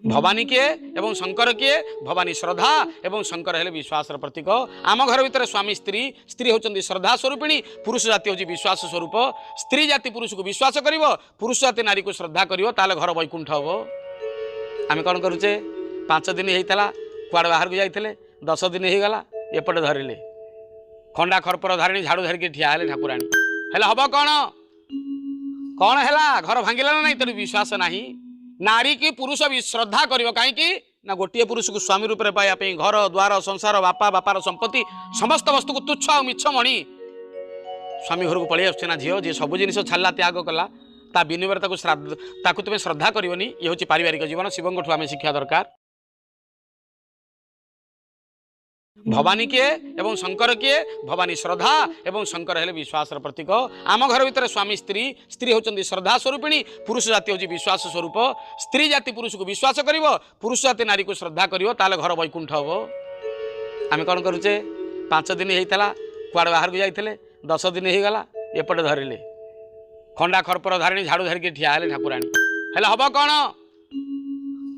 भवानी किए एवं शंकर किए भवानी श्रद्धा एवं शंकर हेले विश्वास प्रतीक आम घर भितर स्वामी स्त्री स्त्री होचंदी श्रद्धा स्वरूपिणी पुरुष जाति होची विश्वास स्वरूप स्त्री जाति पुरुष को विश्वास करिवो पुरुष जाति नारी को श्रद्धा करिवो ताले घर वैकुंठ हबो। आम कौन करुचे 5 दिन होता कुआड़े बाहर को जाइए 10 दिन हो गला एपटे धरिले खंडा खरपर धारिणी झाड़ू धरिकी ठिया हेले ठाकुराणी हेले हम कौन है घर भांगिला ना तेणु विश्वास नहीं नारी की पुरुष भी श्रद्धा करिवो कहीं ना गोटे पुरुष को स्वामी रूप में पाइबा घर द्वार संसार बापा बापार संपत्ति समस्त वस्तु को तुच्छ और मिछ मणि स्वामी घर को पलि आसना झील जी सब जिन छाड़ा त्याग कला ता विनिमय ताकू तुम्हें श्रद्धा करनी ये हूँ पारिवारिक जीवन शिवों ठू आम शिक्षा दरकार। भवानी किए एवं शंकर किए भवानी श्रद्धा एवं शंकर हेले विश्वास प्रतीक आम घर भितर स्वामी स्त्री स्त्री होचंदी श्रद्धा स्वरूपिणी पुरुष जाति होची विश्वास स्वरूप स्त्री जाति पुरुष को विश्वास करिवो पुरुष जाति नारी को श्रद्धा करिवो ताले घर वैकुंठ हबो। आम कौन करुचे 5 दिन होता कुआड़े बाहर को जाइए 10 दिन हो गला एपटे धरिले खंडा खरपर धारिणी झाड़ू धरिकी ठिया हेले ठाकुराणी हेले हम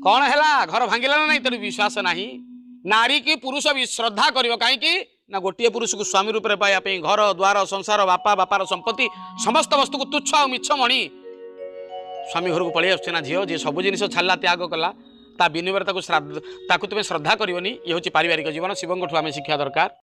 कौन है घर भांगिला ना तेणु विश्वास नहीं नारी की पुरुष भी श्रद्धा करिवो कहीं ना गोटे पुरुष को स्वामी रूप में पाइबा घर द्वार संसार बापा बापार संपत्ति समस्त वस्तु को तुच्छ और मिछ मणि स्वामी घर को पलि आसना झील जी सब जिन छाड़ा त्याग कला ता विनिमय ताकू तुम्हें श्रद्धा करनी ये हूँ पारिवारिक जीवन शिवों ठू आम शिक्षा दरकार।